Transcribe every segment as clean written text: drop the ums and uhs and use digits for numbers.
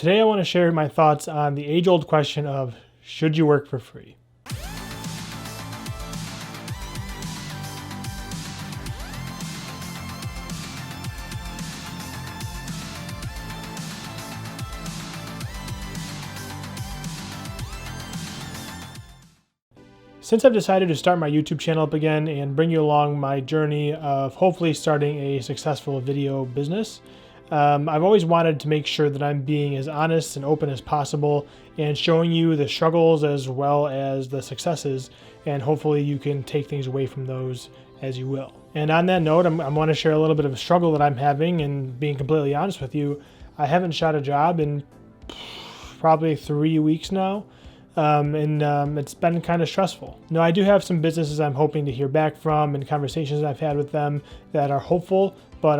Today I want to share my thoughts on the age-old question of, should you work for free? Since I've decided to start my YouTube channel up again and bring you along my journey of hopefully starting a successful video business, I've always wanted to make sure that I'm being as honest and open as possible and showing you the struggles as well as the successes, and hopefully you can take things away from those as you will. And on that note, I want to share a little bit of a struggle that I'm having, and being completely honest with you, I haven't shot a job in probably 3 weeks now. It's been kind of stressful. Now, I do have some businesses I'm hoping to hear back from and conversations I've had with them that are hopeful, but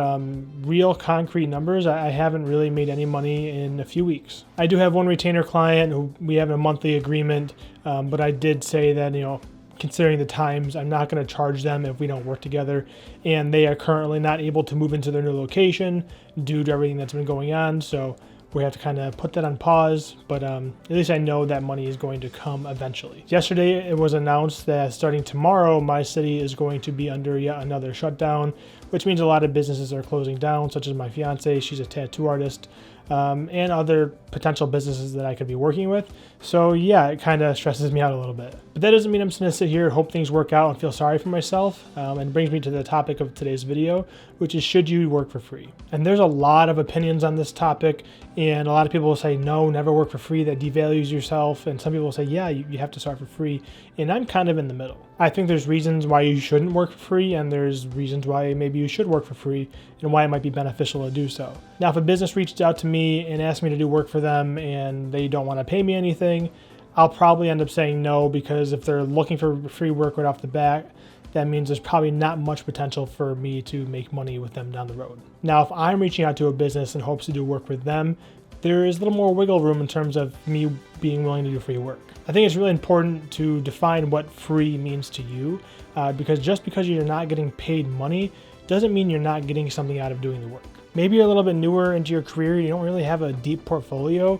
real concrete numbers, I haven't really made any money in a few weeks. I do have one retainer client who we have a monthly agreement, but I did say that, considering the times, I'm not going to charge them if we don't work together, and they are currently not able to move into their new location due to everything that's been going on, so we have to kind of put that on pause, but at least I know that money is going to come eventually. Yesterday, it was announced that starting tomorrow, my city is going to be under yet another shutdown, which means a lot of businesses are closing down, such as my fiance, she's a tattoo artist, and other potential businesses that I could be working with. So yeah, it kind of stresses me out a little bit. But that doesn't mean I'm just going to sit here and hope things work out and feel sorry for myself. And brings me to the topic of today's video, which is, should you work for free? And there's a lot of opinions on this topic, and a lot of people will say, no, never work for free, that devalues yourself. And some people will say, yeah, you have to start for free. And I'm kind of in the middle. I think there's reasons why you shouldn't work for free, and there's reasons why maybe you should work for free, and why it might be beneficial to do so. Now, if a business reached out to me and asked me to do work for them and they don't want to pay me anything, I'll probably end up saying no, because if they're looking for free work right off the bat, that means there's probably not much potential for me to make money with them down the road. Now, if I'm reaching out to a business in hopes to do work with them, there is a little more wiggle room in terms of me being willing to do free work. I think it's really important to define what free means to you, because just because you're not getting paid money doesn't mean you're not getting something out of doing the work. Maybe you're a little bit newer into your career, you don't really have a deep portfolio,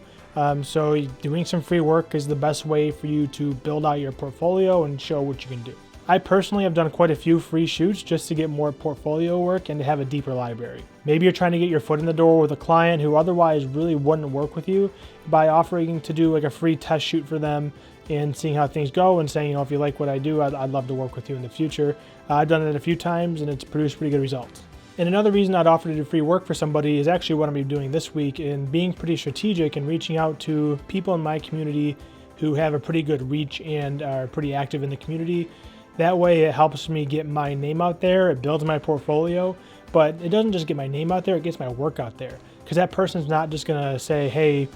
so doing some free work is the best way for you to build out your portfolio and show what you can do. I personally have done quite a few free shoots just to get more portfolio work and to have a deeper library. Maybe you're trying to get your foot in the door with a client who otherwise really wouldn't work with you, by offering to do like a free test shoot for them and seeing how things go and saying, if you like what I do, I'd love to work with you in the future. I've done it a few times and it's produced pretty good results. And another reason I'd offer to do free work for somebody is actually what I'm going to be doing this week, in being pretty strategic and reaching out to people in my community who have a pretty good reach and are pretty active in the community. That way it helps me get my name out there, it builds my portfolio, but it doesn't just get my name out there, it gets my work out there. Because that person's not just gonna say, hey,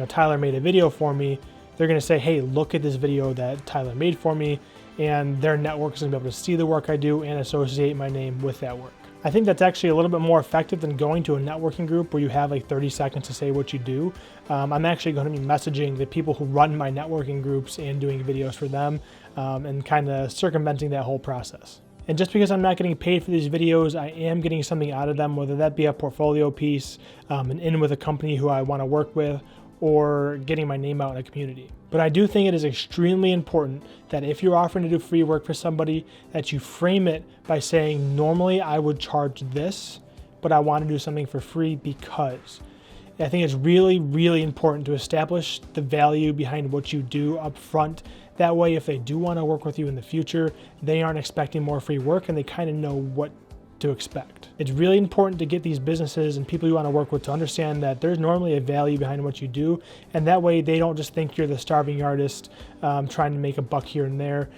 Tyler made a video for me. They're gonna say, hey, look at this video that Tyler made for me, and their network is gonna be able to see the work I do and associate my name with that work. I think that's actually a little bit more effective than going to a networking group where you have like 30 seconds to say what you do. I'm actually going to be messaging the people who run my networking groups and doing videos for them, and kind of circumventing that whole process. And just because I'm not getting paid for these videos, I am getting something out of them, whether that be a portfolio piece, an in with a company who I want to work with, or getting my name out in a community. But I do think it is extremely important that if you're offering to do free work for somebody, that you frame it by saying, normally I would charge this, but I want to do something for free because. I think it's really, really important to establish the value behind what you do up front. That way, if they do want to work with you in the future, they aren't expecting more free work and they kind of know what to expect. It's really important to get these businesses and people you want to work with to understand that there's normally a value behind what you do, and that way they don't just think you're the starving artist trying to make a buck here and there.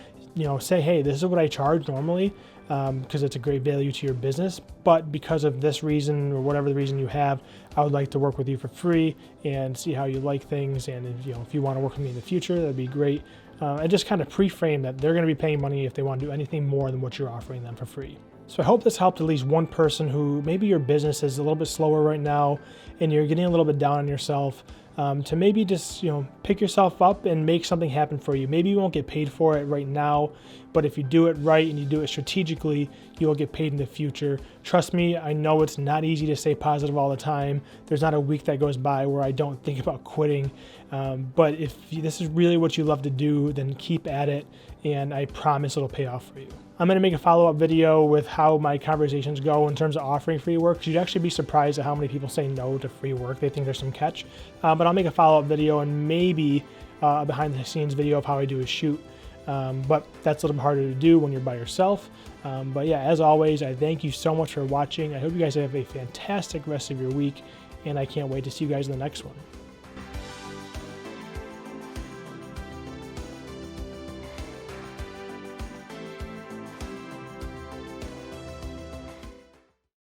Say, hey, this is what I charge normally, because it's a great value to your business, but because of this reason or whatever the reason you have, I would like to work with you for free and see how you like things, and if you want to work with me in the future, that'd be great. And just kind of pre-frame that they're going to be paying money if they want to do anything more than what you're offering them for free. So I hope this helped at least one person who maybe your business is a little bit slower right now and you're getting a little bit down on yourself, to maybe just, pick yourself up and make something happen for you. Maybe you won't get paid for it right now, but if you do it right and you do it strategically, you will get paid in the future. Trust me, I know it's not easy to stay positive all the time. There's not a week that goes by where I don't think about quitting. But if this is really what you love to do, then keep at it, and I promise it'll pay off for you. I'm going to make a follow-up video with how my conversations go in terms of offering free work. You'd actually be surprised at how many people say no to free work. They think there's some catch. But I'll make a follow-up video and maybe a behind-the-scenes video of how I do a shoot. But that's a little bit harder to do when you're by yourself. But yeah, as always, I thank you so much for watching. I hope you guys have a fantastic rest of your week, and I can't wait to see you guys in the next one.